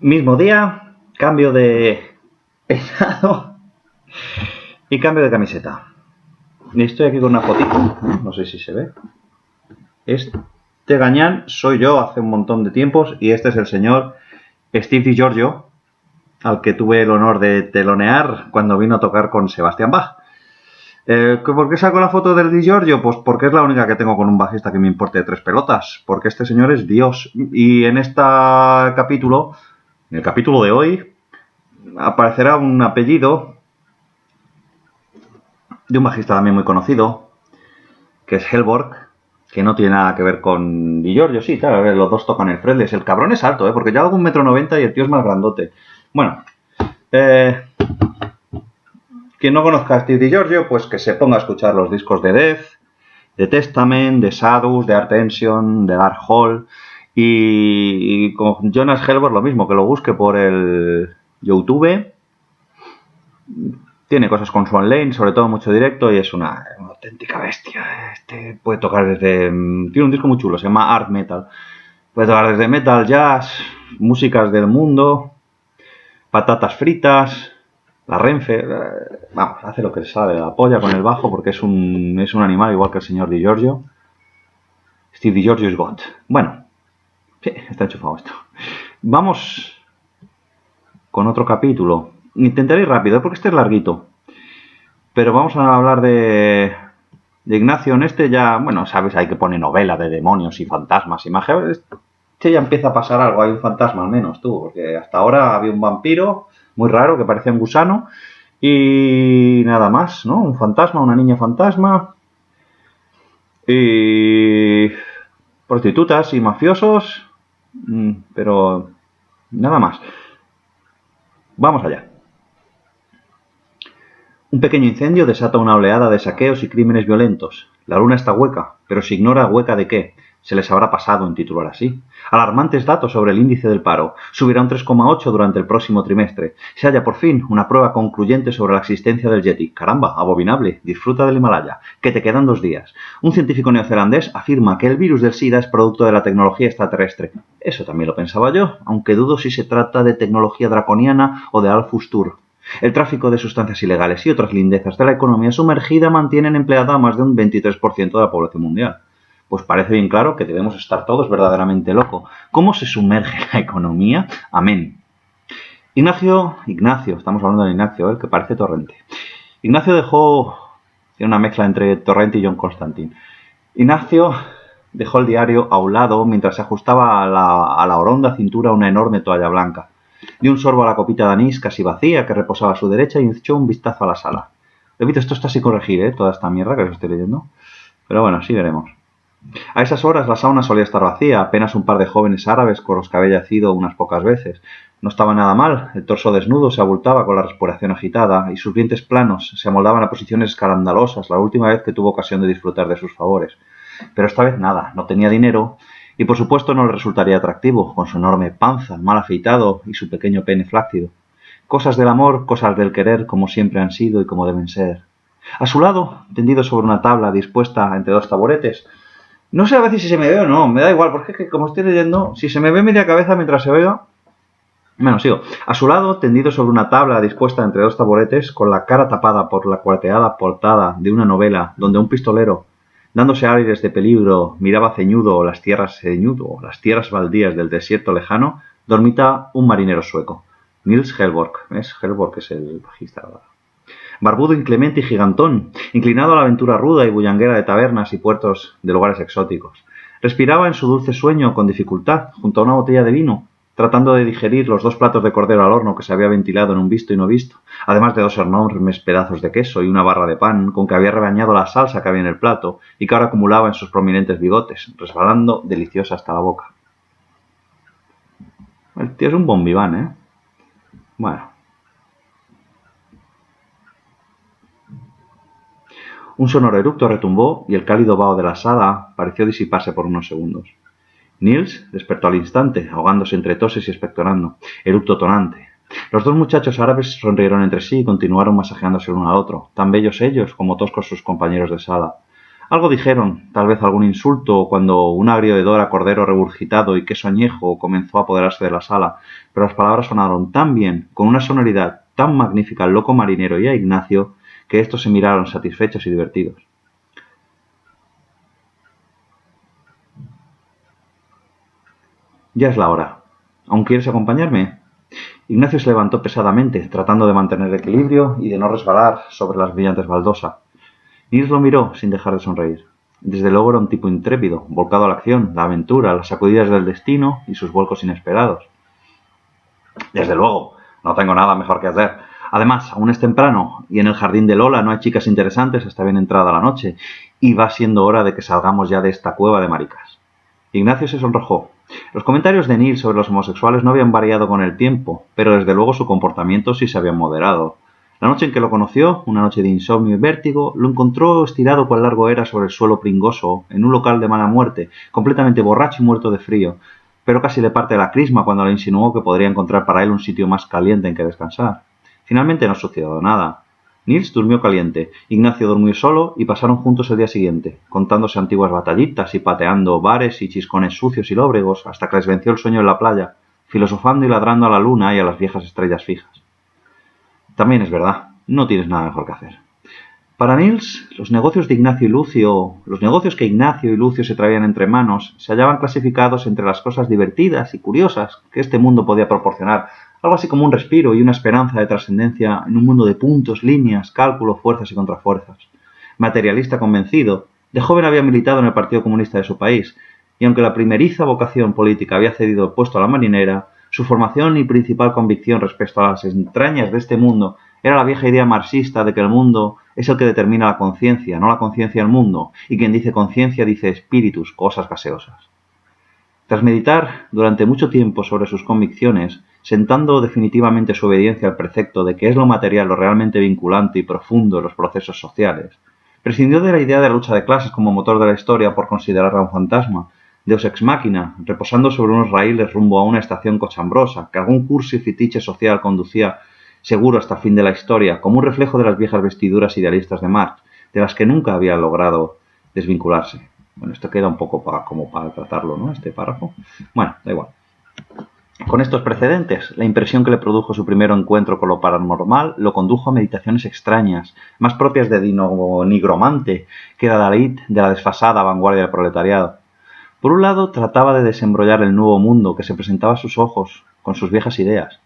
Mismo día, cambio de peinado y cambio de camiseta. Y estoy aquí con una fotito, no sé si se ve. Este gañán soy yo hace un montón de tiempos y este es el señor Steve DiGiorgio, al que tuve el honor de telonear cuando vino a tocar con Sebastián Bach. ¿Por qué saco la foto del DiGiorgio? Pues porque es la única que tengo con un bajista que me importe tres pelotas, porque este señor es Dios. Y en este capítulo, en el capítulo de hoy, aparecerá un apellido de un bajista también muy conocido, que es Hellborg, que no tiene nada que ver con DiGiorgio. Sí, claro, los dos tocan el fretless. El cabrón es alto, porque yo hago 1,90 m y el tío es más grandote. Bueno, quien no conozca a Steve DiGiorgio, pues que se ponga a escuchar los discos de Death, de Testament, de Sadus, de Artension, de Dark Hall. Y con Jonas Hellborg lo mismo, que lo busque por el YouTube. Tiene cosas con Swan Lane, sobre todo mucho directo, y es una auténtica bestia. Este puede tocar desde... Tiene un disco muy chulo, se llama Art Metal. Puede tocar desde metal, jazz, músicas del mundo, patatas fritas, la Renfe... Vamos, hace lo que le sale de la polla con el bajo, porque es un animal igual que el señor DiGiorgio. Steve DiGiorgio is God. Bueno, sí, está enchufado esto. Vamos con otro capítulo. Intentaré ir rápido, porque este es larguito. Pero vamos a hablar de Ignacio. En este ya, bueno, sabes, hay que poner novela de demonios y fantasmas. Imagínate, este ya empieza a pasar algo. Hay un fantasma al menos, tú. Porque hasta ahora había un vampiro muy raro que parecía un gusano. Y nada más, ¿no? Un fantasma, una niña fantasma. Y prostitutas y mafiosos. Pero nada más. Vamos allá. Un pequeño incendio desata una oleada de saqueos y crímenes violentos. La luna está hueca, pero se ignora hueca de qué. Se les habrá pasado en titular así. Alarmantes datos sobre el índice del paro. Subirá un 3,8 durante el próximo trimestre. Se halla por fin una prueba concluyente sobre la existencia del Yeti. Caramba, abominable. Disfruta del Himalaya. Que te quedan 2 días. Un científico neozelandés afirma que el virus del SIDA es producto de la tecnología extraterrestre. Eso también lo pensaba yo, aunque dudo si se trata de tecnología draconiana o de Alphus Tour. El tráfico de sustancias ilegales y otras lindezas de la economía sumergida mantienen empleada a más de un 23% de la población mundial. Pues parece bien claro que debemos estar todos verdaderamente locos. ¿Cómo se sumerge la economía? Amén. Ignacio, estamos hablando de Ignacio, el que parece Torrente. Ignacio tiene una mezcla entre Torrente y John Constantine. Ignacio dejó el diario a un lado mientras se ajustaba a la oronda cintura una enorme toalla blanca. Dio un sorbo a la copita de anís casi vacía que reposaba a su derecha y echó un vistazo a la sala. Repito, esto está sin corregir, toda esta mierda que os estoy leyendo. Pero bueno, así veremos. A esas horas la sauna solía estar vacía, apenas un par de jóvenes árabes con los que había ido unas pocas veces. No estaba nada mal, el torso desnudo se abultaba con la respiración agitada y sus dientes planos se amoldaban a posiciones escandalosas la última vez que tuvo ocasión de disfrutar de sus favores. Pero esta vez nada, no tenía dinero y por supuesto no le resultaría atractivo, con su enorme panza, mal afeitado y su pequeño pene flácido. Cosas del amor, cosas del querer, como siempre han sido y como deben ser. A su lado, tendido sobre una tabla dispuesta entre 2 taburetes, no sé a veces si se me ve o no, me da igual, porque es que como estoy leyendo, si se me ve media cabeza mientras se oiga... Bueno, sigo. A su lado, tendido sobre una tabla dispuesta entre 2 taburetes, con la cara tapada por la cuarteada portada de una novela donde un pistolero, dándose aires de peligro, miraba ceñudo las tierras baldías del desierto lejano, dormita un marinero sueco, Nils Hellborg. ¿Ves? Hellborg es el bajista. Barbudo, inclemente y gigantón, inclinado a la aventura ruda y bullanguera de tabernas y puertos de lugares exóticos. Respiraba en su dulce sueño con dificultad, junto a una botella de vino, tratando de digerir los 2 platos de cordero al horno que se había ventilado en un visto y no visto, además de 2 enormes pedazos de queso y una barra de pan con que había rebañado la salsa que había en el plato y que ahora acumulaba en sus prominentes bigotes, resbalando deliciosa hasta la boca. El tío es un bombiván, ¿eh? Bueno. Un sonoro eructo retumbó y el cálido vaho de la sala pareció disiparse por unos segundos. Nils despertó al instante, ahogándose entre toses y expectorando. Eructo tonante. Los 2 muchachos árabes sonrieron entre sí y continuaron masajeándose el uno al otro, tan bellos ellos como toscos sus compañeros de sala. Algo dijeron, tal vez algún insulto, cuando un agrio hedor a cordero regurgitado y queso añejo comenzó a apoderarse de la sala, pero las palabras sonaron tan bien, con una sonoridad tan magnífica al loco marinero y a Ignacio, que estos se miraron satisfechos y divertidos. Ya es la hora. ¿Aún quieres acompañarme? Ignacio se levantó pesadamente, tratando de mantener el equilibrio y de no resbalar sobre las brillantes baldosas. Nils lo miró sin dejar de sonreír. Desde luego era un tipo intrépido, volcado a la acción, la aventura, las sacudidas del destino y sus vuelcos inesperados. Desde luego, no tengo nada mejor que hacer. Además, aún es temprano y en el jardín de Lola no hay chicas interesantes hasta bien entrada la noche y va siendo hora de que salgamos ya de esta cueva de maricas. Ignacio se sonrojó. Los comentarios de Nils sobre los homosexuales no habían variado con el tiempo, pero desde luego su comportamiento sí se había moderado. La noche en que lo conoció, una noche de insomnio y vértigo, lo encontró estirado cual largo era sobre el suelo pringoso, en un local de mala muerte, completamente borracho y muerto de frío, pero casi le parte la crisma cuando le insinuó que podría encontrar para él un sitio más caliente en que descansar. Finalmente no sucedió nada. Nils durmió caliente, Ignacio durmió solo y pasaron juntos el día siguiente, contándose antiguas batallitas y pateando bares y chiscones sucios y lóbregos hasta que les venció el sueño en la playa, filosofando y ladrando a la luna y a las viejas estrellas fijas. También es verdad, no tienes nada mejor que hacer. Para Nils, los negocios que Ignacio y Lucio se traían entre manos se hallaban clasificados entre las cosas divertidas y curiosas que este mundo podía proporcionar, algo así como un respiro y una esperanza de trascendencia en un mundo de puntos, líneas, cálculo, fuerzas y contrafuerzas. Materialista convencido, de joven había militado en el Partido Comunista de su país, y aunque la primeriza vocación política había cedido el puesto a la marinera, su formación y principal convicción respecto a las entrañas de este mundo era la vieja idea marxista de que el mundo es el que determina la conciencia, no la conciencia el mundo, y quien dice conciencia dice espíritus, cosas gaseosas. Tras meditar durante mucho tiempo sobre sus convicciones, sentando definitivamente su obediencia al precepto de que es lo material lo realmente vinculante y profundo en los procesos sociales, prescindió de la idea de la lucha de clases como motor de la historia por considerarla un fantasma, Deus ex machina, reposando sobre unos raíles rumbo a una estación cochambrosa que algún curso y fetiche social conducía seguro hasta el fin de la historia, como un reflejo de las viejas vestiduras idealistas de Marx, de las que nunca había logrado desvincularse. Bueno, esto queda un poco como para tratarlo, ¿no? Este párrafo. Bueno, da igual. Con estos precedentes, la impresión que le produjo su primer encuentro con lo paranormal lo condujo a meditaciones extrañas, más propias de nigromante que de Dalit de la desfasada vanguardia del proletariado. Por un lado, trataba de desembrollar el nuevo mundo que se presentaba a sus ojos, con sus viejas ideas,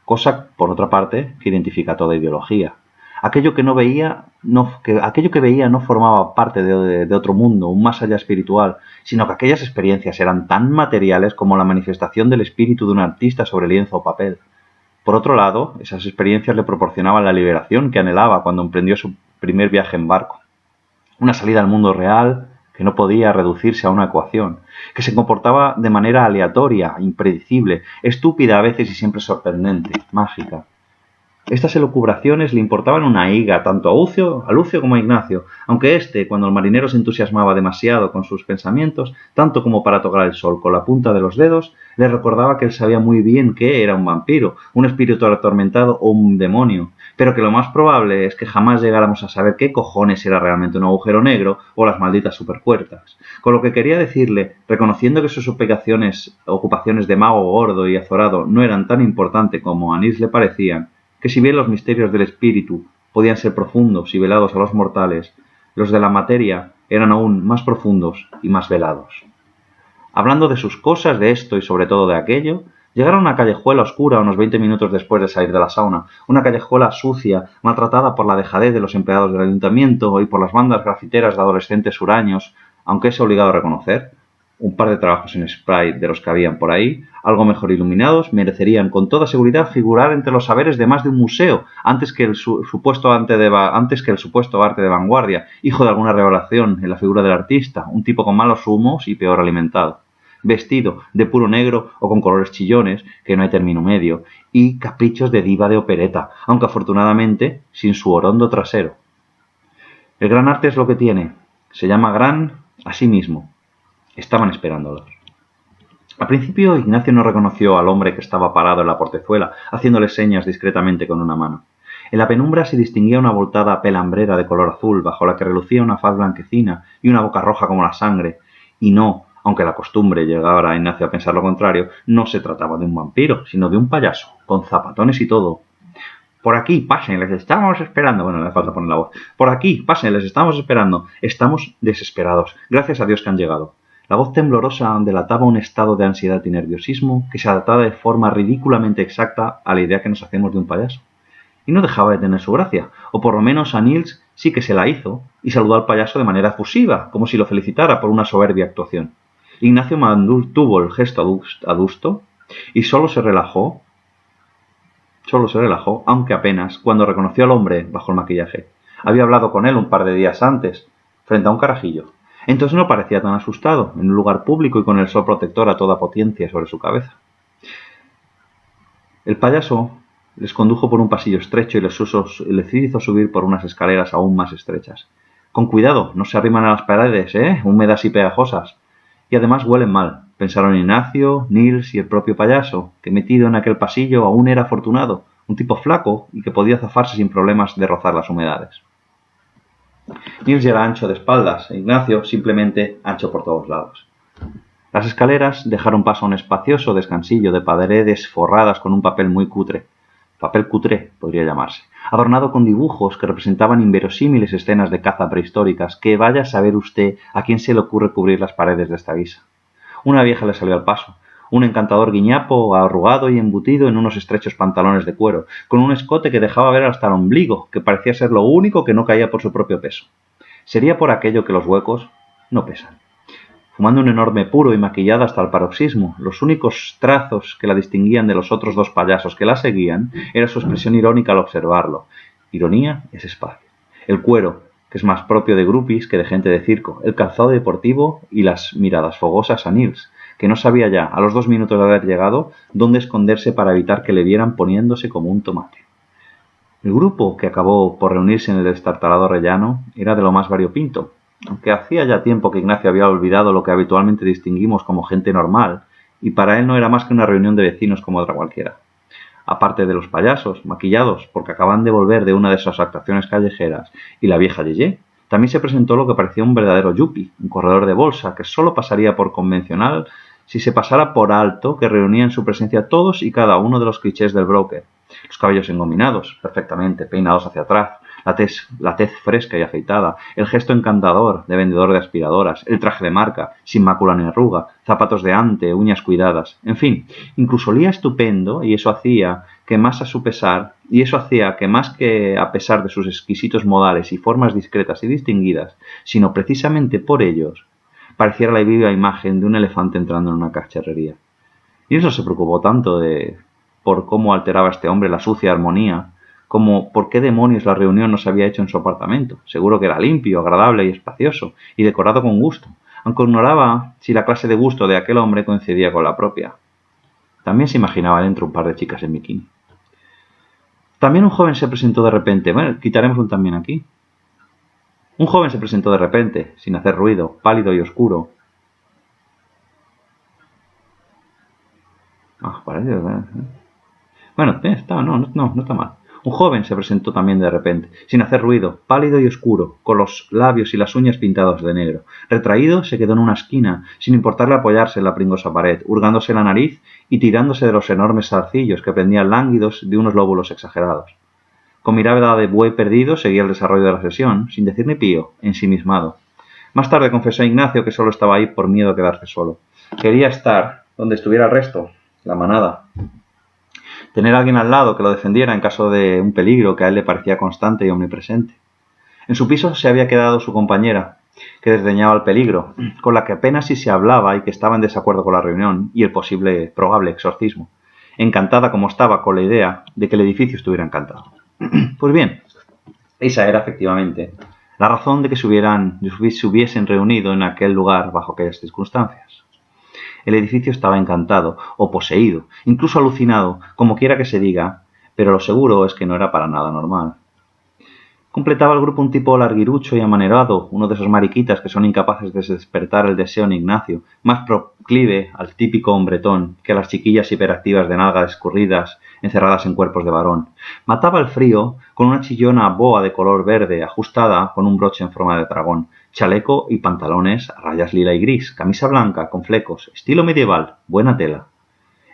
cosa, por otra parte, que identifica toda ideología. Aquello que veía no formaba parte de otro mundo, un más allá espiritual, sino que aquellas experiencias eran tan materiales como la manifestación del espíritu de un artista sobre lienzo o papel. Por otro lado, esas experiencias le proporcionaban la liberación que anhelaba cuando emprendió su primer viaje en barco. Una salida al mundo real que no podía reducirse a una ecuación, que se comportaba de manera aleatoria, impredecible, estúpida a veces y siempre sorprendente, mágica. Estas elucubraciones le importaban una higa tanto a Lucio como a Ignacio, aunque éste, cuando el marinero se entusiasmaba demasiado con sus pensamientos, tanto como para tocar el sol con la punta de los dedos, le recordaba que él sabía muy bien que era un vampiro, un espíritu atormentado o un demonio, pero que lo más probable es que jamás llegáramos a saber qué cojones era realmente un agujero negro o las malditas superpuertas. Con lo que quería decirle, reconociendo que sus ocupaciones de mago gordo y azorado no eran tan importantes como a Nils le parecían, que si bien los misterios del espíritu podían ser profundos y velados a los mortales, los de la materia eran aún más profundos y más velados. Hablando de sus cosas, de esto y sobre todo de aquello, llegaron a una callejuela oscura unos 20 minutos después de salir de la sauna, una callejuela sucia, maltratada por la dejadez de los empleados del ayuntamiento y por las bandas grafiteras de adolescentes huraños, aunque es obligado a reconocer, un par de trabajos en spray de los que habían por ahí, algo mejor iluminados, merecerían con toda seguridad figurar entre los saberes de más de un museo, antes que el supuesto arte de vanguardia, hijo de alguna revelación en la figura del artista, un tipo con malos humos y peor alimentado, vestido de puro negro o con colores chillones, que no hay término medio, y caprichos de diva de opereta, aunque afortunadamente sin su orondo trasero. El gran arte es lo que tiene, se llama gran a sí mismo. Estaban esperándolos. Al principio Ignacio no reconoció al hombre que estaba parado en la portezuela, haciéndole señas discretamente con una mano. En la penumbra se distinguía una abultada pelambrera de color azul, bajo la que relucía una faz blanquecina y una boca roja como la sangre. Y no, aunque la costumbre llegara a Ignacio a pensar lo contrario, no se trataba de un vampiro, sino de un payaso, con zapatones y todo. Por aquí, pasen, les estamos esperando. Bueno, no hace falta poner la voz. Por aquí, pasen, les estamos esperando. Estamos desesperados. Gracias a Dios que han llegado. La voz temblorosa delataba un estado de ansiedad y nerviosismo que se adaptaba de forma ridículamente exacta a la idea que nos hacemos de un payaso. Y no dejaba de tener su gracia, o por lo menos a Niels sí que se la hizo, y saludó al payaso de manera efusiva, como si lo felicitara por una soberbia actuación. Ignacio mantuvo el gesto adusto y solo se relajó, aunque apenas, cuando reconoció al hombre bajo el maquillaje. Había hablado con él un par de días antes, frente a un carajillo. Entonces no parecía tan asustado, en un lugar público y con el sol protector a toda potencia sobre su cabeza. El payaso les condujo por un pasillo estrecho y les hizo subir por unas escaleras aún más estrechas. Con cuidado, no se arriman a las paredes, húmedas y pegajosas. Y además huelen mal, pensaron Ignacio, Niels y el propio payaso, que metido en aquel pasillo aún era afortunado, un tipo flaco y que podía zafarse sin problemas de rozar las humedades. Niels era ancho de espaldas e Ignacio simplemente ancho por todos lados. Las escaleras dejaron paso a un espacioso descansillo de paredes forradas con un papel muy cutre. Papel cutre podría llamarse, adornado con dibujos que representaban inverosímiles escenas de caza prehistóricas, que vaya a saber usted a quién se le ocurre cubrir las paredes de esta guisa. Una vieja le salió al paso, un encantador guiñapo arrugado y embutido en unos estrechos pantalones de cuero, con un escote que dejaba ver hasta el ombligo, que parecía ser lo único que no caía por su propio peso. Sería por aquello que los huecos no pesan. Fumando un enorme puro y maquillada hasta el paroxismo, los únicos trazos que la distinguían de los otros dos payasos que la seguían era su expresión irónica al observarlo. Ironía es espacio. El cuero, que es más propio de groupies que de gente de circo, el calzado deportivo y las miradas fogosas a Niels, que no sabía ya, a los 2 minutos de haber llegado, dónde esconderse para evitar que le vieran poniéndose como un tomate. El grupo que acabó por reunirse en el destartalado rellano era de lo más variopinto, aunque hacía ya tiempo que Ignacio había olvidado lo que habitualmente distinguimos como gente normal, y para él no era más que una reunión de vecinos como otra cualquiera. Aparte de los payasos, maquillados, porque acaban de volver de una de esas actuaciones callejeras, y la vieja Yeye, también se presentó lo que parecía un verdadero yuppie, un corredor de bolsa, que solo pasaría por convencional si se pasara por alto que reunía en su presencia todos y cada uno de los clichés del broker. Los cabellos engominados, perfectamente peinados hacia atrás, la tez fresca y afeitada, el gesto encantador de vendedor de aspiradoras, el traje de marca, sin mácula ni arruga, zapatos de ante, uñas cuidadas, en fin, incluso olía estupendo y eso hacía que más que a pesar de sus exquisitos modales y formas discretas y distinguidas, sino precisamente por ellos, pareciera la viva imagen de un elefante entrando en una cacharrería. Y eso se preocupó tanto por cómo alteraba este hombre la sucia armonía, como por qué demonios la reunión no se había hecho en su apartamento. Seguro que era limpio, agradable y espacioso, y decorado con gusto, aunque ignoraba si la clase de gusto de aquel hombre coincidía con la propia. También se imaginaba dentro un par de chicas en bikini. También un joven se presentó de repente. Bueno, quitaremos un también aquí. Un joven se presentó de repente, sin hacer ruido, pálido y oscuro. Parece. Bueno, no está mal. Un joven se presentó también de repente, sin hacer ruido, pálido y oscuro, con los labios y las uñas pintados de negro. Retraído, se quedó en una esquina, sin importarle apoyarse en la pringosa pared, hurgándose la nariz y tirándose de los enormes zarcillos que pendían lánguidos de unos lóbulos exagerados. Con mirada de buey perdido seguía el desarrollo de la sesión, sin decir ni pío, ensimismado. Más tarde confesó a Ignacio que solo estaba ahí por miedo a quedarse solo. Quería estar donde estuviera el resto, la manada. Tener a alguien al lado que lo defendiera en caso de un peligro que a él le parecía constante y omnipresente. En su piso se había quedado su compañera, que desdeñaba el peligro, con la que apenas si se hablaba y que estaba en desacuerdo con la reunión y el probable exorcismo, encantada como estaba con la idea de que el edificio estuviera encantado. Pues bien, esa era efectivamente la razón de que se hubiesen reunido en aquel lugar bajo aquellas circunstancias. El edificio estaba encantado, o poseído, incluso alucinado, como quiera que se diga, pero lo seguro es que no era para nada normal. Completaba el grupo un tipo larguirucho y amanerado, uno de esos mariquitas que son incapaces de despertar el deseo en Ignacio, más proclive al típico hombretón que a las chiquillas hiperactivas de nalgas escurridas encerradas en cuerpos de varón. Mataba el frío con una chillona boa de color verde ajustada con un broche en forma de dragón, chaleco y pantalones a rayas lila y gris, camisa blanca con flecos, estilo medieval, buena tela.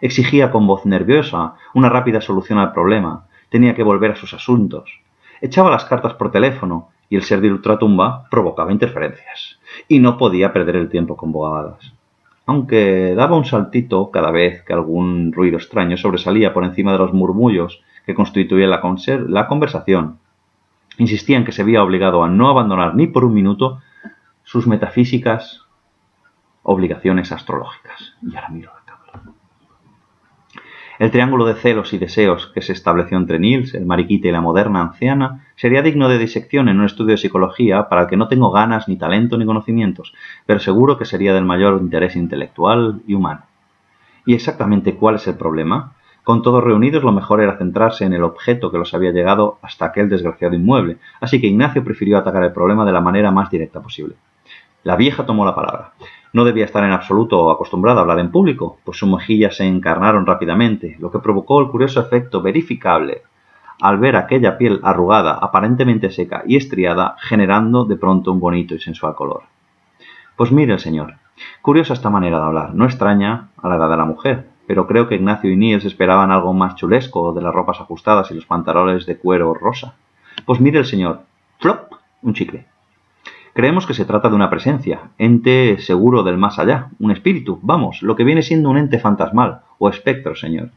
Exigía con voz nerviosa una rápida solución al problema. Tenía que volver a sus asuntos. Echaba las cartas por teléfono y el ser de ultratumba provocaba interferencias. Y no podía perder el tiempo con bobadas. Aunque daba un saltito cada vez que algún ruido extraño sobresalía por encima de los murmullos que constituían la conversación. Insistía en que se veía obligado a no abandonar ni por un minuto sus metafísicas obligaciones astrológicas. Y ahora miro la tabla. El triángulo de celos y deseos que se estableció entre Niels, el mariquita y la moderna anciana sería digno de disección en un estudio de psicología para el que no tengo ganas, ni talento, ni conocimientos, pero seguro que sería del mayor interés intelectual y humano. ¿Y exactamente cuál es el problema? Con todos reunidos, lo mejor era centrarse en el objeto que los había llegado hasta aquel desgraciado inmueble, así que Ignacio prefirió atacar el problema de la manera más directa posible. La vieja tomó la palabra. No debía estar en absoluto acostumbrada a hablar en público, pues sus mejillas se encarnaron rápidamente, lo que provocó el curioso efecto verificable al ver aquella piel arrugada, aparentemente seca y estriada, generando de pronto un bonito y sensual color. Pues mire, señor, curiosa esta manera de hablar, no extraña a la edad de la mujer, pero creo que Ignacio y Niels esperaban algo más chulesco de las ropas ajustadas y los pantalones de cuero rosa. Pues mire el señor, ¡flop!, un chicle. Creemos que se trata de una presencia, ente seguro del más allá, un espíritu, vamos, lo que viene siendo un ente fantasmal, o espectro, señor.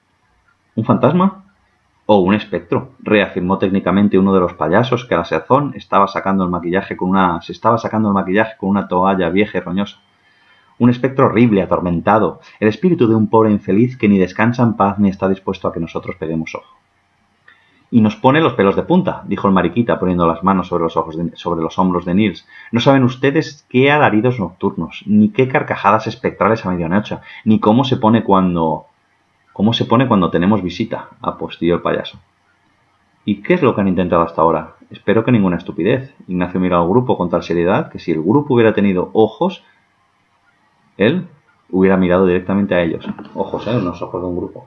¿Un fantasma? O un espectro, reafirmó técnicamente uno de los payasos que a la sazón se estaba sacando el maquillaje con una toalla vieja y roñosa. Un espectro horrible, atormentado, el espíritu de un pobre infeliz que ni descansa en paz ni está dispuesto a que nosotros peguemos ojo. Y nos pone los pelos de punta, dijo el mariquita poniendo las manos sobre los hombros de Niels. No saben ustedes qué alaridos nocturnos, ni qué carcajadas espectrales a medianoche, ni cómo se pone cuando tenemos visita, apostilló el payaso. ¿Y qué es lo que han intentado hasta ahora? Espero que ninguna estupidez. Ignacio miró al grupo con tal seriedad que si el grupo hubiera tenido ojos, él hubiera mirado directamente a ellos. Ojos, unos ojos de un grupo.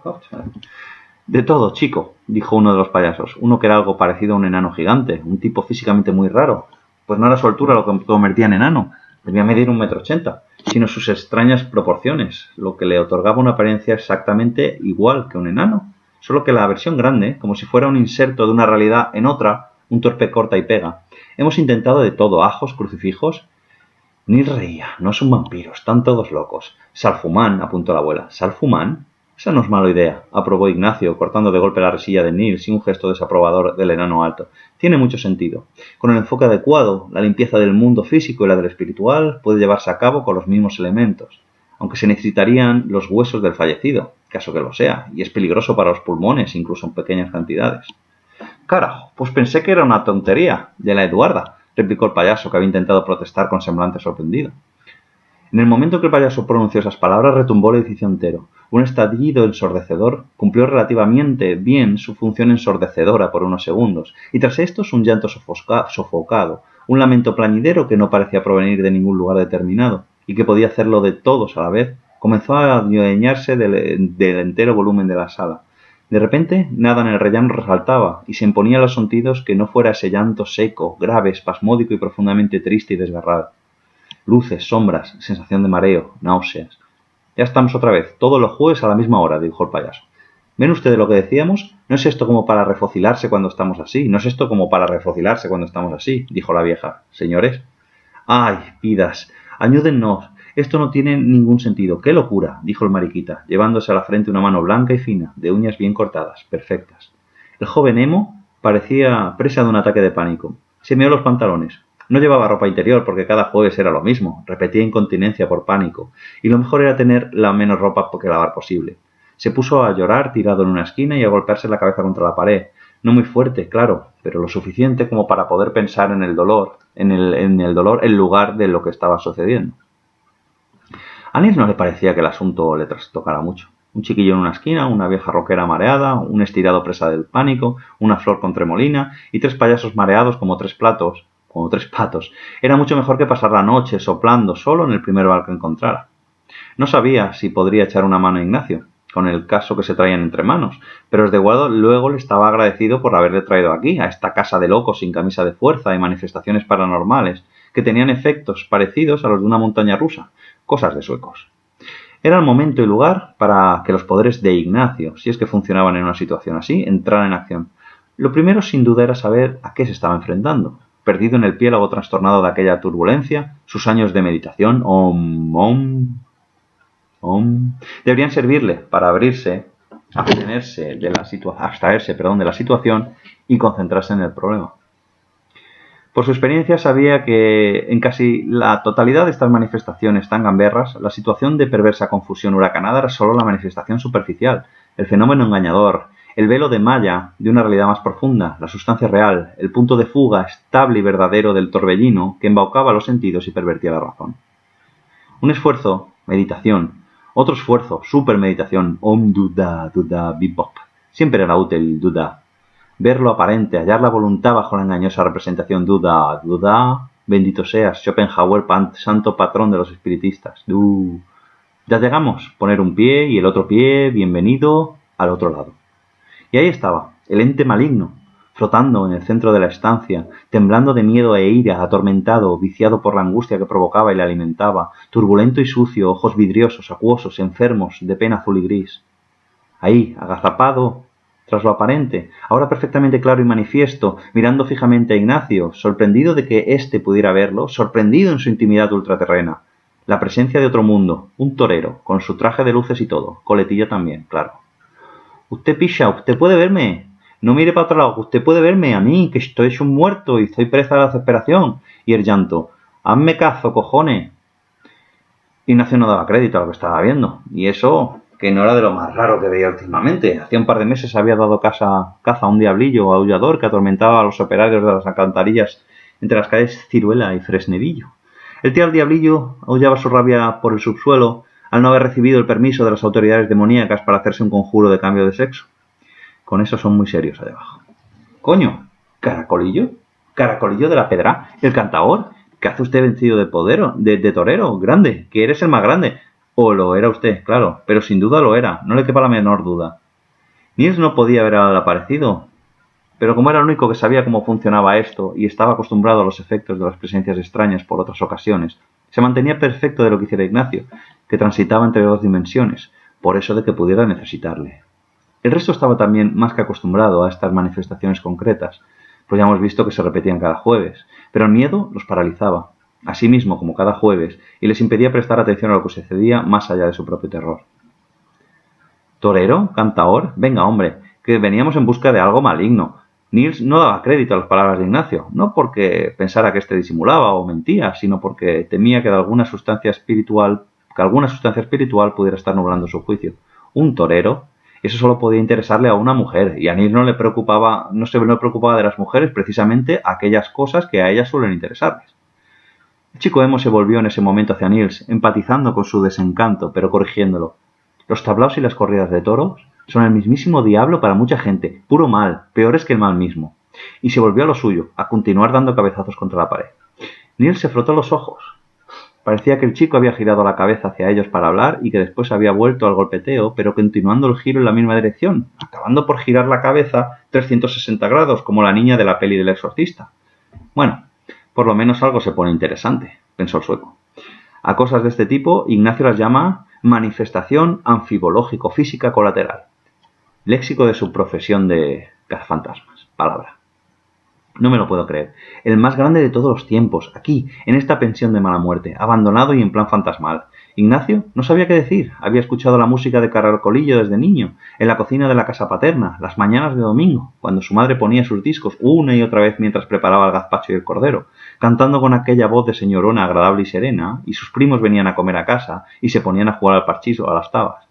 De todo, chico, dijo uno de los payasos, uno que era algo parecido a un enano gigante, un tipo físicamente muy raro. Pues no era su altura lo que convertía en enano, debía medir 1,80 m, sino sus extrañas proporciones, lo que le otorgaba una apariencia exactamente igual que un enano, solo que la versión grande, como si fuera un inserto de una realidad en otra, un torpe corta y pega. Hemos intentado de todo, ajos, crucifijos. Nils reía, no son vampiros, están todos locos. Salfumán, apuntó la abuela. ¿Salfumán? Esa no es mala idea, aprobó Ignacio, cortando de golpe la risilla de Niels y un gesto desaprobador del enano alto. Tiene mucho sentido. Con el enfoque adecuado, la limpieza del mundo físico y la del espiritual puede llevarse a cabo con los mismos elementos, aunque se necesitarían los huesos del fallecido, caso que lo sea, y es peligroso para los pulmones, incluso en pequeñas cantidades. Carajo, pues pensé que era una tontería, de la Eduarda, replicó el payaso, que había intentado protestar con semblante sorprendido. En el momento que el payaso pronunció esas palabras, retumbó el edificio entero. Un estallido ensordecedor cumplió relativamente bien su función ensordecedora por unos segundos, y tras estos un llanto sofocado, un lamento plañidero que no parecía provenir de ningún lugar determinado, y que podía hacerlo de todos a la vez, comenzó a adueñarse del entero volumen de la sala. De repente, nada en el rellano resaltaba, y se imponía a los sentidos que no fuera ese llanto seco, grave, espasmódico y profundamente triste y desgarrado. Luces, sombras, sensación de mareo, náuseas. Ya estamos otra vez, todos los jueves a la misma hora, dijo el payaso. ¿Ven ustedes lo que decíamos? No es esto como para refocilarse cuando estamos así, dijo la vieja. ¿Señores? ¡Ay, vidas! Ayúdennos. Esto no tiene ningún sentido. ¡Qué locura!, dijo el mariquita, llevándose a la frente una mano blanca y fina, de uñas bien cortadas, perfectas. El joven Emo parecía presa de un ataque de pánico. Se meó los pantalones. No llevaba ropa interior porque cada jueves era lo mismo, repetía incontinencia por pánico, y lo mejor era tener la menos ropa que lavar posible. Se puso a llorar tirado en una esquina y a golpearse la cabeza contra la pared, no muy fuerte, claro, pero lo suficiente como para poder pensar en el dolor en lugar de lo que estaba sucediendo. A Nils no le parecía que el asunto le trastocara mucho. Un chiquillo en una esquina, una vieja roquera mareada, un estirado presa del pánico, una flor con tremolina y 3 payasos mareados como 3 patos. Era mucho mejor que pasar la noche soplando solo en el primer bar que encontrara. No sabía si podría echar una mano a Ignacio, con el caso que se traían entre manos, pero desde luego le estaba agradecido por haberle traído aquí, a esta casa de locos sin camisa de fuerza y manifestaciones paranormales, que tenían efectos parecidos a los de una montaña rusa, cosas de suecos. Era el momento y lugar para que los poderes de Ignacio, si es que funcionaban en una situación así, entraran en acción. Lo primero, sin duda, era saber a qué se estaba enfrentando. Perdido en el piélago trastornado de aquella turbulencia, sus años de meditación, deberían servirle para abstraerse de la situación y concentrarse en el problema. Por su experiencia sabía que en casi la totalidad de estas manifestaciones tan gamberras, la situación de perversa confusión huracanada era solo la manifestación superficial, el fenómeno engañador, el velo de malla de una realidad más profunda, la sustancia real, el punto de fuga estable y verdadero del torbellino que embaucaba los sentidos y pervertía la razón. Un esfuerzo, meditación, otro esfuerzo, supermeditación, Om Duda, Duda, Bebop. Siempre era útil Duda. Ver lo aparente, hallar la voluntad bajo la engañosa representación Duda, Duda, bendito seas, Schopenhauer, santo patrón de los espiritistas. Ya llegamos, poner un pie y el otro pie, bienvenido al otro lado. Y ahí estaba, el ente maligno, flotando en el centro de la estancia, temblando de miedo e ira, atormentado, viciado por la angustia que provocaba y le alimentaba, turbulento y sucio, ojos vidriosos, acuosos, enfermos, de pena azul y gris. Ahí, agazapado, tras lo aparente, ahora perfectamente claro y manifiesto, mirando fijamente a Ignacio, sorprendido de que éste pudiera verlo, sorprendido en su intimidad ultraterrena. La presencia de otro mundo, un torero, con su traje de luces y todo, coletilla también, claro. «Usted picha, usted puede verme. No mire para otro lado, que usted puede verme, a mí, que estoy hecho un muerto y soy presa de la desesperación». Y el llanto: «Hazme caso, cojones». Ignacio no daba crédito a lo que estaba viendo, y eso que no era de lo más raro que veía últimamente. Hacía un par de meses había dado caza a un diablillo aullador que atormentaba a los operarios de las alcantarillas entre las calles Ciruela y Fresnedillo. El tío al diablillo aullaba su rabia por el subsuelo al no haber recibido el permiso de las autoridades demoníacas para hacerse un conjuro de cambio de sexo. Con eso son muy serios ahí abajo. «Coño, ¿Caracolillo? ¿Caracolillo de la Pedra? ¿El cantaor? ¿Qué hace usted vencido de torero? Grande, que eres el más grande». O lo era usted, claro, pero sin duda lo era, no le quepa la menor duda. Niels no podía ver al aparecido, pero como era el único que sabía cómo funcionaba esto y estaba acostumbrado a los efectos de las presencias extrañas por otras ocasiones, se mantenía perfecto de lo que hiciera Ignacio, que transitaba entre 2 dimensiones, por eso de que pudiera necesitarle. El resto estaba también más que acostumbrado a estas manifestaciones concretas, pues ya hemos visto que se repetían cada jueves, pero el miedo los paralizaba, así mismo como cada jueves, y les impedía prestar atención a lo que sucedía más allá de su propio terror. ¿Torero? ¿Cantaor? Venga, hombre, que veníamos en busca de algo maligno. Niels no daba crédito a las palabras de Ignacio, no porque pensara que éste disimulaba o mentía, sino porque temía que alguna sustancia espiritual pudiera estar nublando su juicio. ¿Un torero? Eso solo podía interesarle a una mujer, y a Niels no se preocupaba de las mujeres, precisamente aquellas cosas que a ellas suelen interesarles. El chico emo se volvió en ese momento hacia Niels, empatizando con su desencanto, pero corrigiéndolo. Los tablaos y las corridas de toros son el mismísimo diablo para mucha gente, puro mal, peores que el mal mismo. Y se volvió a lo suyo, a continuar dando cabezazos contra la pared. Niels se frotó los ojos. Parecía que el chico había girado la cabeza hacia ellos para hablar y que después había vuelto al golpeteo, pero continuando el giro en la misma dirección, acabando por girar la cabeza 360 grados, como la niña de la peli del exorcista. Bueno, por lo menos algo se pone interesante, pensó el sueco. A cosas de este tipo, Ignacio las llama manifestación anfibológico-física colateral. Léxico de su profesión de cazafantasmas. Palabra. No me lo puedo creer. El más grande de todos los tiempos, aquí, en esta pensión de mala muerte, abandonado y en plan fantasmal. Ignacio no sabía qué decir. Había escuchado la música de Caracolillo desde niño, en la cocina de la casa paterna, las mañanas de domingo, cuando su madre ponía sus discos una y otra vez mientras preparaba el gazpacho y el cordero, cantando con aquella voz de señorona agradable y serena, y sus primos venían a comer a casa y se ponían a jugar al parchís o a las tabas.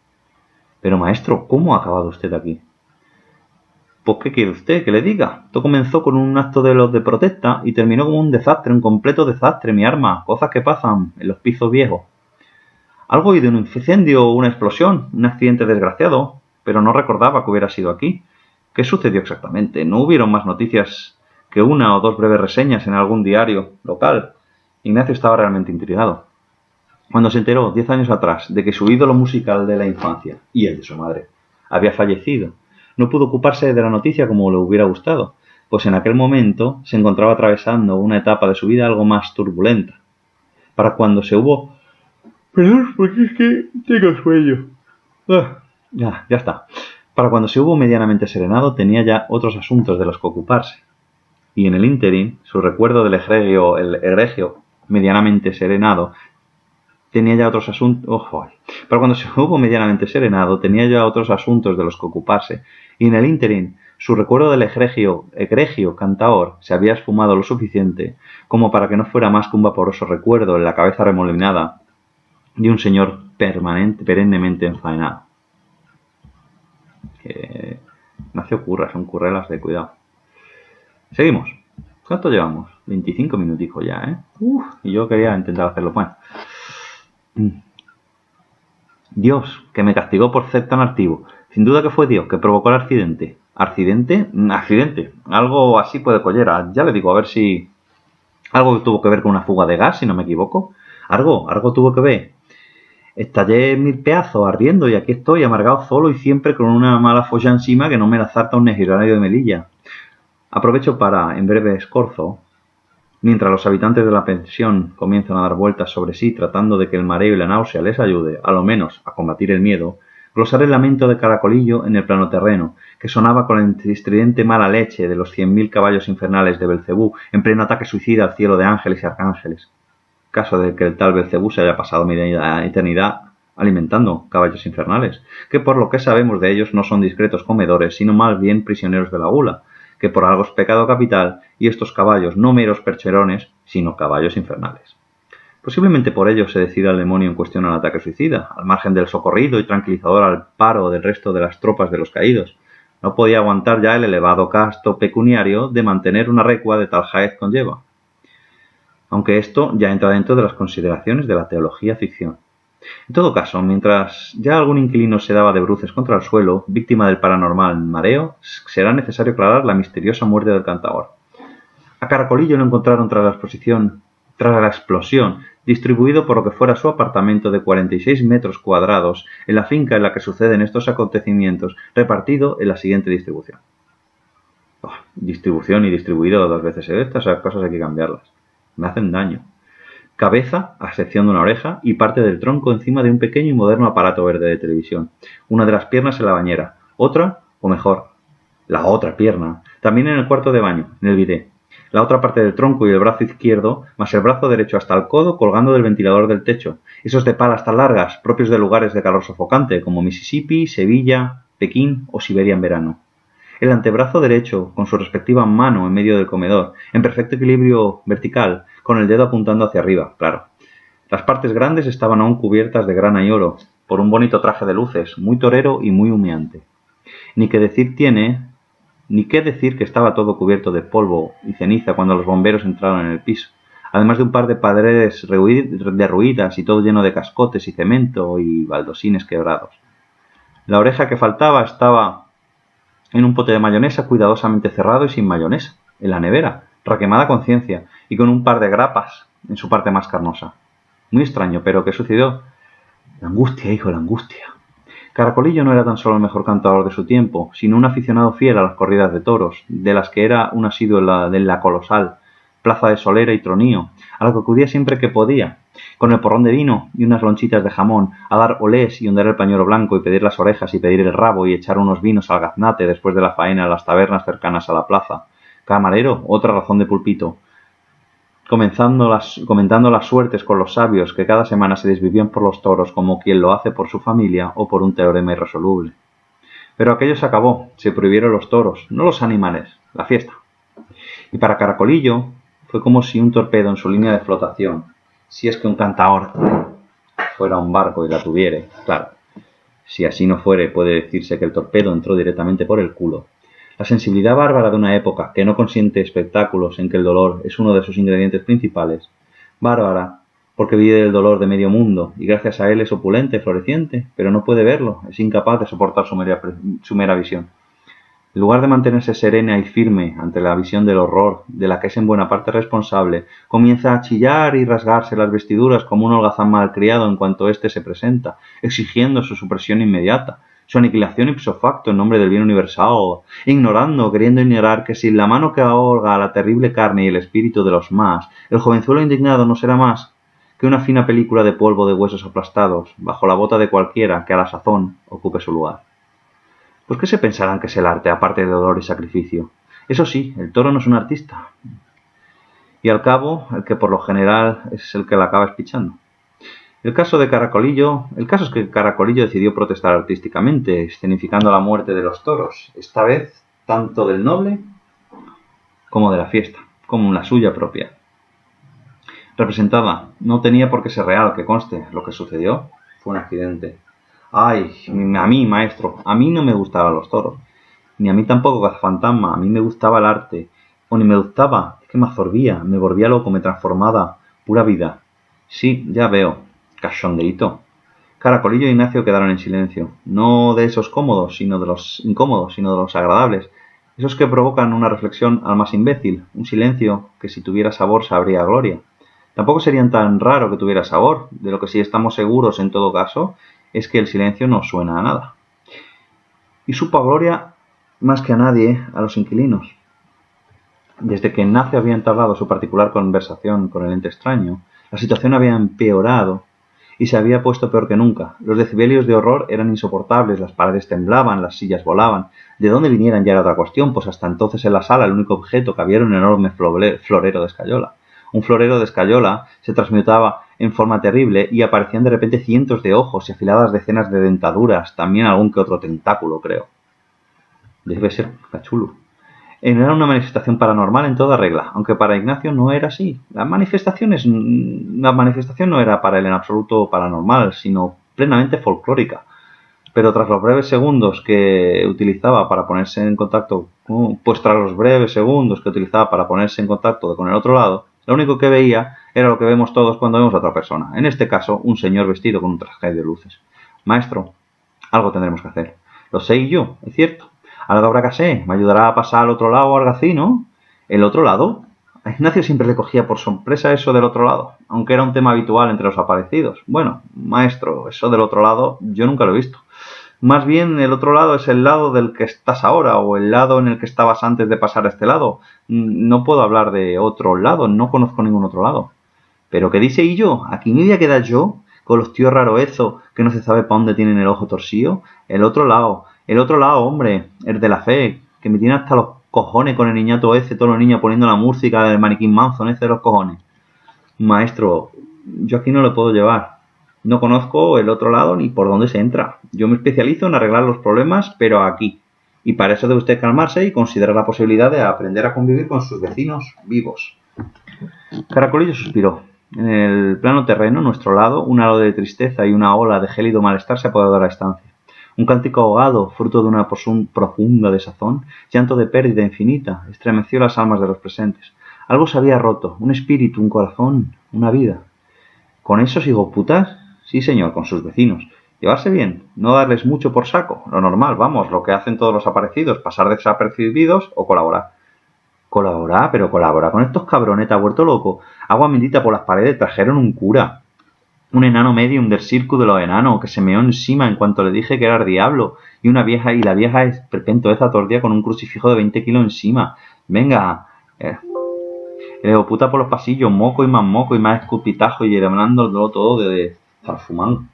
Pero maestro, ¿cómo ha acabado usted aquí? Pues ¿qué quiere usted que le diga? Todo comenzó con un acto de los de protesta y terminó como un desastre, un completo desastre, mi arma, cosas que pasan en los pisos viejos. Algo oí de un incendio o una explosión, un accidente desgraciado, pero no recordaba que hubiera sido aquí. ¿Qué sucedió exactamente? ¿No hubieron más noticias que una o dos breves reseñas en algún diario local? Ignacio estaba realmente intrigado. Cuando se enteró, 10 años atrás, de que su ídolo musical de la infancia, y el de su madre, había fallecido, no pudo ocuparse de la noticia como le hubiera gustado, pues en aquel momento se encontraba atravesando una etapa de su vida algo más turbulenta. Para cuando se hubo... Perdón, porque es que tengo sueño. Ya está. Para cuando se hubo medianamente serenado, tenía ya otros asuntos de los que ocuparse. Y en el ínterin, su recuerdo del egregio medianamente serenado, tenía ya otros asuntos... Para cuando se hubo medianamente serenado, tenía ya otros asuntos de los que ocuparse. Y en el ínterin, su recuerdo del egregio cantaor se había esfumado lo suficiente como para que no fuera más que un vaporoso recuerdo en la cabeza remolinada de un señor perennemente enfaenado. Ignacio curra, son currelas de cuidado. Seguimos. ¿Cuánto llevamos? 25 minuticos ya, ¿eh? Y yo quería intentar hacerlo. Bueno. Dios, que me castigó por ser tan altivo. Sin duda que fue Dios que provocó el accidente. ¿Accidente? Accidente. Algo así puede collera. Ya le digo, a ver si... Algo tuvo que ver con una fuga de gas, si no me equivoco. Algo tuvo que ver. Estallé en 1000 pedazos ardiendo y aquí estoy, amargado solo y siempre con una mala folla encima que no me la zarta un negironario de Melilla. Aprovecho para, en breve escorzo, mientras los habitantes de la pensión comienzan a dar vueltas sobre sí tratando de que el mareo y la náusea les ayude, a lo menos, a combatir el miedo, glosar el lamento de Caracolillo en el plano terreno, que sonaba con la estridente mala leche de los 100.000 caballos infernales de Belcebú en pleno ataque suicida al cielo de ángeles y arcángeles. Caso de que el tal Belcebú se haya pasado media eternidad alimentando caballos infernales, que por lo que sabemos de ellos no son discretos comedores, sino más bien prisioneros de la gula, que por algo es pecado capital, y estos caballos no meros percherones, sino caballos infernales. Posiblemente por ello se decida el demonio en cuestión al ataque suicida, al margen del socorrido y tranquilizador al paro del resto de las tropas de los caídos. No podía aguantar ya el elevado gasto pecuniario de mantener una recua de tal jaez conlleva. Aunque esto ya entra dentro de las consideraciones de la teología ficción. En todo caso, mientras ya algún inquilino se daba de bruces contra el suelo, víctima del paranormal mareo, será necesario aclarar la misteriosa muerte del cantaor. A Caracolillo lo encontraron tras la explosión, distribuido por lo que fuera su apartamento de 46 metros cuadrados en la finca en la que suceden estos acontecimientos, repartido en la siguiente distribución. Distribución y distribuido dos veces. Estas cosas hay que cambiarlas. Me hacen daño. Cabeza, a excepción de una oreja, y parte del tronco encima de un pequeño y moderno aparato verde de televisión. Una de las piernas en la bañera. Otra, o mejor, la otra pierna, también en el cuarto de baño, en el bidé. La otra parte del tronco y el brazo izquierdo, más el brazo derecho hasta el codo colgando del ventilador del techo. Esos de palas tan largas, propios de lugares de calor sofocante, como Mississippi, Sevilla, Pekín o Siberia en verano. El antebrazo derecho, con su respectiva mano en medio del comedor, en perfecto equilibrio vertical, con el dedo apuntando hacia arriba, claro. Las partes grandes estaban aún cubiertas de grana y oro, por un bonito traje de luces, muy torero y muy humeante. Ni qué decir que estaba todo cubierto de polvo y ceniza cuando los bomberos entraron en el piso, además de un par de paredes derruidas y todo lleno de cascotes y cemento y baldosines quebrados. La oreja que faltaba estaba en un pote de mayonesa cuidadosamente cerrado y sin mayonesa, en la nevera, requemada a conciencia, y con un par de grapas en su parte más carnosa. Muy extraño, pero ¿qué sucedió? La angustia, hijo, la angustia. Caracolillo no era tan solo el mejor cantador de su tiempo, sino un aficionado fiel a las corridas de toros, de las que era un asiduo en la colosal plaza de Solera y Tronío, a la que acudía siempre que podía, con el porrón de vino y unas lonchitas de jamón, a dar olés y ondear el pañuelo blanco y pedir las orejas y pedir el rabo y echar unos vinos al gaznate después de la faena en las tabernas cercanas a la plaza. Camarero, otra razón de pulpito. Comentando las suertes con los sabios que cada semana se desvivían por los toros como quien lo hace por su familia o por un teorema irresoluble. Pero aquello se acabó, se prohibieron los toros, no los animales, la fiesta. Y para Caracolillo fue como si un torpedo en su línea de flotación, si es que un cantaor fuera un barco y la tuviere, claro, si así no fuere puede decirse que el torpedo entró directamente por el culo. La sensibilidad bárbara de una época que no consiente espectáculos en que el dolor es uno de sus ingredientes principales, bárbara porque vive el dolor de medio mundo, y gracias a él es opulente, floreciente, pero no puede verlo, es incapaz de soportar su mera visión. En lugar de mantenerse serena y firme ante la visión del horror, de la que es en buena parte responsable, comienza a chillar y rasgarse las vestiduras como un holgazán malcriado en cuanto éste se presenta, exigiendo su supresión inmediata, su aniquilación ipso facto en nombre del bien universal, queriendo ignorar que sin la mano que ahorga a la terrible carne y el espíritu de los más, el jovenzuelo indignado no será más que una fina película de polvo de huesos aplastados, bajo la bota de cualquiera que a la sazón ocupe su lugar. ¿Por qué se pensarán que es el arte, aparte de dolor y sacrificio? Eso sí, el toro no es un artista. Y al cabo, el que por lo general es el que la acaba espichando. El caso es que Caracolillo decidió protestar artísticamente, escenificando la muerte de los toros, esta vez tanto del noble como de la fiesta, como la suya propia. Representada, no tenía por qué ser real, que conste, lo que sucedió fue un accidente. Ay, a mí, maestro, a mí no me gustaban los toros. Ni a mí tampoco Cazafantasma, a mí me gustaba el arte. O ni me gustaba, es que me absorbía, me volvía loco, me transformaba. Pura vida. Sí, ya veo. Cachondeíto. Caracolillo e Ignacio quedaron en silencio. No de esos cómodos, sino de los incómodos, sino de los agradables. Esos que provocan una reflexión al más imbécil. Un silencio que si tuviera sabor sabría gloria. Tampoco sería tan raro que tuviera sabor. De lo que sí estamos seguros en todo caso es que el silencio no suena a nada. Y supo a gloria más que a nadie a los inquilinos. Desde que Ignacio había entablado su particular conversación con el ente extraño, la situación había empeorado y se había puesto peor que nunca. Los decibelios de horror eran insoportables, las paredes temblaban, las sillas volaban. De dónde vinieran ya era otra cuestión, pues hasta entonces en la sala el único objeto que había era un enorme florero de escayola. Un florero de escayola se transmutaba en forma terrible y aparecían de repente cientos de ojos y afiladas decenas de dentaduras, también algún que otro tentáculo, creo. Debe ser cachulo. Era una manifestación paranormal en toda regla, aunque para Ignacio no era así. La manifestación no era para él en absoluto paranormal, sino plenamente folclórica. Pero tras los breves segundos que utilizaba para ponerse en contacto con el otro lado, lo único que veía era lo que vemos todos cuando vemos a otra persona. En este caso, un señor vestido con un traje de luces. Maestro, algo tendremos que hacer. Lo sé yo, es cierto. Algo habrá que hacer. Me ayudará a pasar al otro lado o algo así, ¿no? ¿El otro lado? A Ignacio siempre le cogía por sorpresa eso del otro lado, aunque era un tema habitual entre los aparecidos. Bueno, maestro, eso del otro lado yo nunca lo he visto. Más bien el otro lado es el lado del que estás ahora o el lado en el que estabas antes de pasar a este lado. No puedo hablar de otro lado, no conozco ningún otro lado. ¿Pero qué dice y yo? ¿Aquí me voy a quedar yo? Con los tíos raroezos que no se sabe para dónde tienen el ojo torcido. El otro lado, hombre, el de la fe, que me tiene hasta los cojones con el niñato ese, todos los niños poniendo la música del maniquín Manson ese de los cojones. Maestro, yo aquí no lo puedo llevar. No conozco el otro lado ni por dónde se entra. Yo me especializo en arreglar los problemas, pero aquí. Y para eso debe usted calmarse y considerar la posibilidad de aprender a convivir con sus vecinos vivos. Caracolillo suspiró. En el plano terreno, nuestro lado, un halo de tristeza y una ola de gélido malestar se apoderó de la estancia. Un cántico ahogado, fruto de una profunda desazón, llanto de pérdida infinita, estremeció las almas de los presentes. Algo se había roto, un espíritu, un corazón, una vida. ¿Con esos higoputas? Sí, señor, con sus vecinos. Llevarse bien, no darles mucho por saco, lo normal, vamos, lo que hacen todos los aparecidos, pasar desapercibidos o colaborar. ¿Colaborar? Pero colaborar con estos cabrones, te ha vuelto loco. Agua bendita por las paredes, trajeron un cura. Un enano medium del circo de los enanos, que se meó encima en cuanto le dije que era el diablo. Y la vieja es perpento esa tordía con un crucifijo de 20 kilos encima. Venga, el puta por los pasillos, moco y más escupitajo y llenando todo de zarfumán.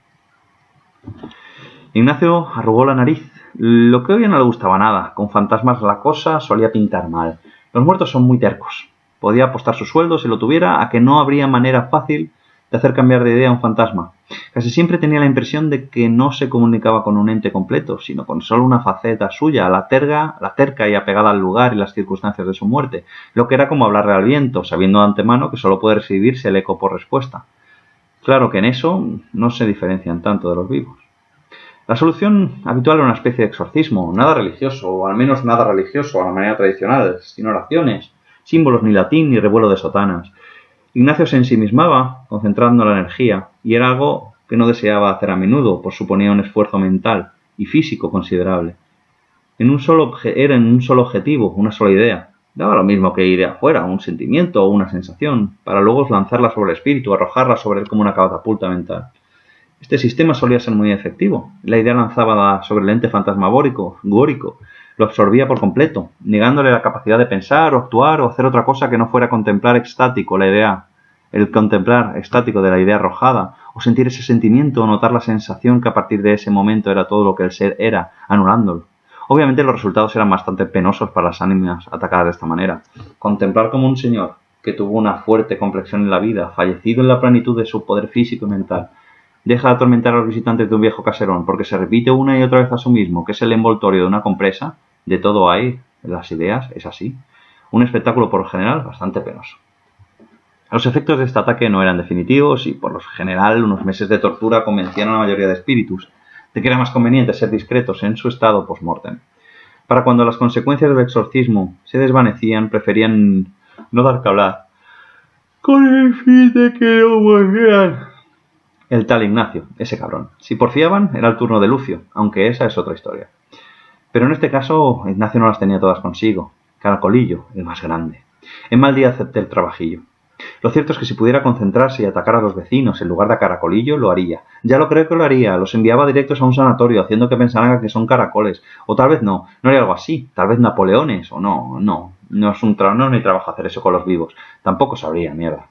Ignacio arrugó la nariz. Lo que hoy no le gustaba nada. Con fantasmas la cosa solía pintar mal. Los muertos son muy tercos. Podía apostar su sueldo, si lo tuviera, a que no habría manera fácil de hacer cambiar de idea a un fantasma. Casi siempre tenía la impresión de que no se comunicaba con un ente completo, sino con solo una faceta suya, la terca y apegada al lugar y las circunstancias de su muerte, lo que era como hablarle al viento, sabiendo de antemano que solo puede recibirse el eco por respuesta. Claro que en eso no se diferencian tanto de los vivos. La solución habitual era una especie de exorcismo, nada religioso, o al menos nada religioso a la manera tradicional, sin oraciones, símbolos ni latín ni revuelo de sotanas. Ignacio se ensimismaba, concentrando la energía, y era algo que no deseaba hacer a menudo, pues suponía un esfuerzo mental y físico considerable. Era en un solo objetivo, una sola idea. Daba lo mismo que idea fuera, un sentimiento o una sensación, para luego lanzarla sobre el espíritu, arrojarla sobre él como una catapulta mental. Este sistema solía ser muy efectivo. La idea lanzada sobre el ente fantasmagórico lo absorbía por completo, negándole la capacidad de pensar o actuar o hacer otra cosa que no fuera contemplar el contemplar estático de la idea arrojada, o sentir ese sentimiento o notar la sensación que a partir de ese momento era todo lo que el ser era, anulándolo. Obviamente los resultados eran bastante penosos para las ánimas atacadas de esta manera. Contemplar como un señor que tuvo una fuerte complexión en la vida, fallecido en la plenitud de su poder físico y mental, deja de atormentar a los visitantes de un viejo caserón porque se repite una y otra vez a sí mismo, que es el envoltorio de una compresa, de todo hay en las ideas, es así. Un espectáculo por lo general bastante penoso. Los efectos de este ataque no eran definitivos y por lo general unos meses de tortura convencían a la mayoría de espíritus de que era más conveniente ser discretos en su estado post-mortem. Para cuando las consecuencias del exorcismo se desvanecían, preferían no dar que hablar, con el fin de que no volvieran. El tal Ignacio, ese cabrón. Si porfiaban, era el turno de Lucio, aunque esa es otra historia. Pero en este caso, Ignacio no las tenía todas consigo. Caracolillo, el más grande. En mal día acepté el trabajillo. Lo cierto es que si pudiera concentrarse y atacar a los vecinos en lugar de a Caracolillo, lo haría. Ya lo creo que lo haría. Los enviaba directos a un sanatorio, haciendo que pensaran que son caracoles. O tal vez no haría algo así. Tal vez Napoleones, o no es no ni trabajo hacer eso con los vivos. Tampoco sabría, mierda.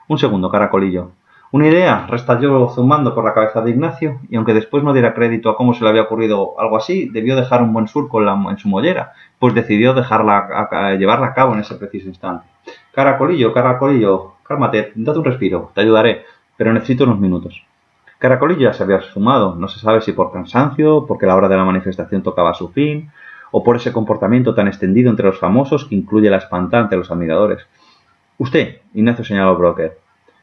Un segundo, Caracolillo. Una idea restalló zumbando por la cabeza de Ignacio, y aunque después no diera crédito a cómo se le había ocurrido algo así, debió dejar un buen surco en su mollera, pues decidió llevarla a cabo en ese preciso instante. Caracolillo, cálmate, date un respiro, te ayudaré, pero necesito unos minutos. Caracolillo ya se había sumado, no se sabe si por cansancio, porque la hora de la manifestación tocaba a su fin, o por ese comportamiento tan extendido entre los famosos que incluye la espantada ante los admiradores. Usted, Ignacio señaló Broker,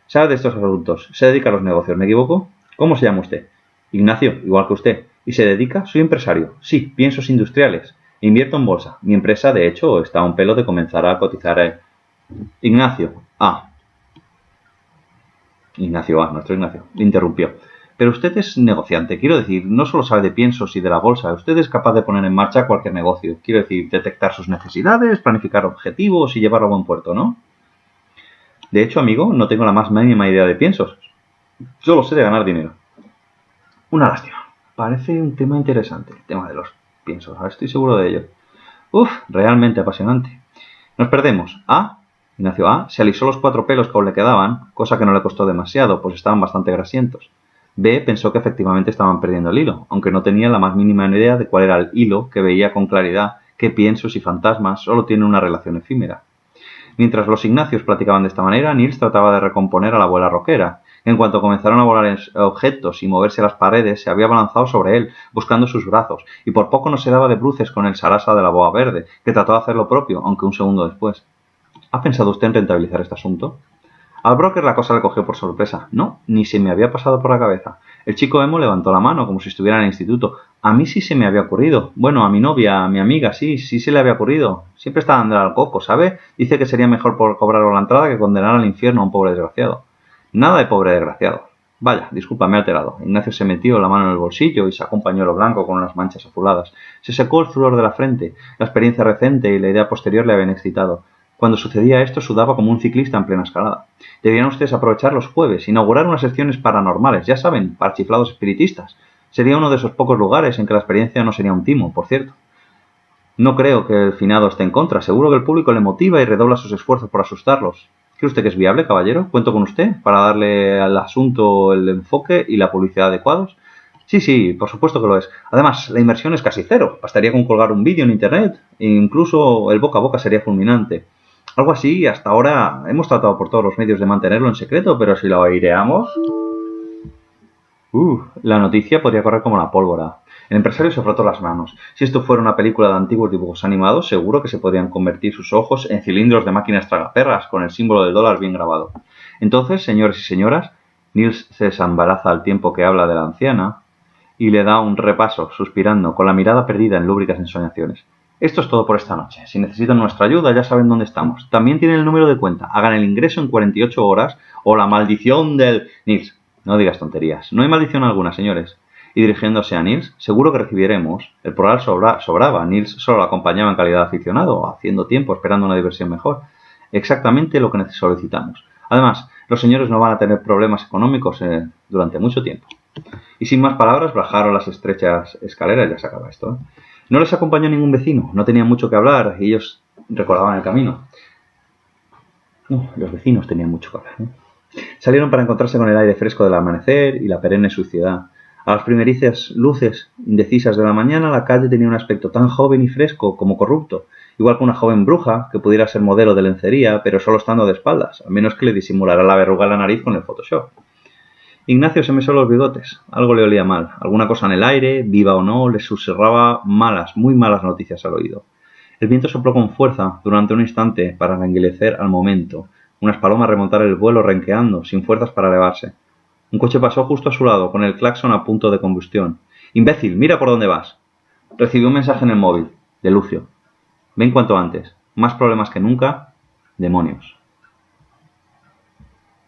sabe de estos asuntos, se dedica a los negocios, ¿me equivoco? ¿Cómo se llama usted? Ignacio, igual que usted. ¿Y se dedica? Soy empresario. Sí, piensos industriales. Invierto en bolsa. Mi empresa, de hecho, está a un pelo de comenzar a cotizar. Ignacio. Ignacio A, nuestro Ignacio, le interrumpió. Pero usted es negociante, quiero decir, no solo sabe de piensos y de la bolsa, usted es capaz de poner en marcha cualquier negocio. Quiero decir, detectar sus necesidades, planificar objetivos y llevarlo a buen puerto, ¿no? De hecho, amigo, no tengo la más mínima idea de piensos. Solo sé de ganar dinero. Una lástima. Parece un tema interesante, el tema de los piensos. Ahora estoy seguro de ello. Realmente apasionante. Nos perdemos. Ignacio A se alisó los 4 pelos que aún le quedaban, cosa que no le costó demasiado, pues estaban bastante grasientos. B pensó que efectivamente estaban perdiendo el hilo, aunque no tenía la más mínima idea de cuál era el hilo que veía con claridad que piensos y fantasmas solo tienen una relación efímera. Mientras los Ignacios platicaban de esta manera, Nils trataba de recomponer a la abuela roquera. En cuanto comenzaron a volar objetos y moverse las paredes, se había abalanzado sobre él, buscando sus brazos, y por poco no se daba de bruces con el Sarasa de la boa verde, que trató de hacer lo propio, aunque un segundo después. ¿Ha pensado usted en rentabilizar este asunto? Al broker la cosa le cogió por sorpresa. No, ni se me había pasado por la cabeza. El chico emo levantó la mano, como si estuviera en el instituto. A mí sí se me había ocurrido. Bueno, a mi novia, a mi amiga, sí se le había ocurrido. Siempre está dando al coco, ¿sabe? Dice que sería mejor por cobrar la entrada que condenar al infierno a un pobre desgraciado. Nada de pobre desgraciado. Vaya, disculpa, me he alterado. Ignacio se metió la mano en el bolsillo y sacó un pañuelo blanco con unas manchas azuladas. Se secó el sudor de la frente. La experiencia reciente y la idea posterior le habían excitado. Cuando sucedía esto, sudaba como un ciclista en plena escalada. Debían ustedes aprovechar los jueves, inaugurar unas secciones paranormales, ya saben, para chiflados espiritistas. Sería uno de esos pocos lugares en que la experiencia no sería un timo, por cierto. No creo que el finado esté en contra. Seguro que el público le motiva y redobla sus esfuerzos por asustarlos. ¿Cree usted que es viable, caballero? ¿Cuento con usted para darle al asunto el enfoque y la publicidad adecuados? Sí, por supuesto que lo es. Además, la inversión es casi cero. Bastaría con colgar un vídeo en internet e incluso el boca a boca sería fulminante. Algo así, hasta ahora hemos tratado por todos los medios de mantenerlo en secreto, pero si lo aireamos... la noticia podría correr como la pólvora. El empresario se frotó las manos. Si esto fuera una película de antiguos dibujos animados, seguro que se podrían convertir sus ojos en cilindros de máquinas tragaperras con el símbolo del dólar bien grabado. Entonces, señores y señoras, Nils se desembaraza al tiempo que habla de la anciana y le da un repaso, suspirando, con la mirada perdida en lúbricas ensoñaciones. Esto es todo por esta noche. Si necesitan nuestra ayuda, ya saben dónde estamos. También tienen el número de cuenta. Hagan el ingreso en 48 horas o la maldición del... Nils, no digas tonterías. No hay maldición alguna, señores. Y dirigiéndose a Nils, seguro que recibiremos. El plural sobraba. Nils solo lo acompañaba en calidad de aficionado, haciendo tiempo, esperando una diversión mejor. Exactamente lo que solicitamos. Además, los señores no van a tener problemas económicos durante mucho tiempo. Y sin más palabras, bajaron las estrechas escaleras. Ya se acaba esto, ¿eh? No les acompañó ningún vecino, no tenían mucho que hablar y ellos recordaban el camino. No, los vecinos tenían mucho que hablar, ¿eh? Salieron para encontrarse con el aire fresco del amanecer y la perenne suciedad. A las primerizas luces indecisas de la mañana, la calle tenía un aspecto tan joven y fresco como corrupto, igual que una joven bruja que pudiera ser modelo de lencería, pero solo estando de espaldas, a menos que le disimulara la verruga en la nariz con el Photoshop. Ignacio se mesó los bigotes. Algo le olía mal. Alguna cosa en el aire, viva o no, le susurraba malas, muy malas noticias al oído. El viento sopló con fuerza durante un instante para languidecer al momento. Unas palomas remontaron el vuelo renqueando, sin fuerzas para elevarse. Un coche pasó justo a su lado, con el claxon a punto de combustión. ¡Imbécil, mira por dónde vas! Recibió un mensaje en el móvil, de Lucio. Ven cuanto antes. Más problemas que nunca. Demonios.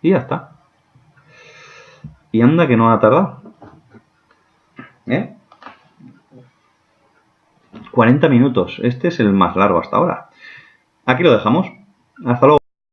Y ya está. Y anda que no ha tardado. 40 minutos. Este es el más largo hasta ahora. Aquí lo dejamos. Hasta luego.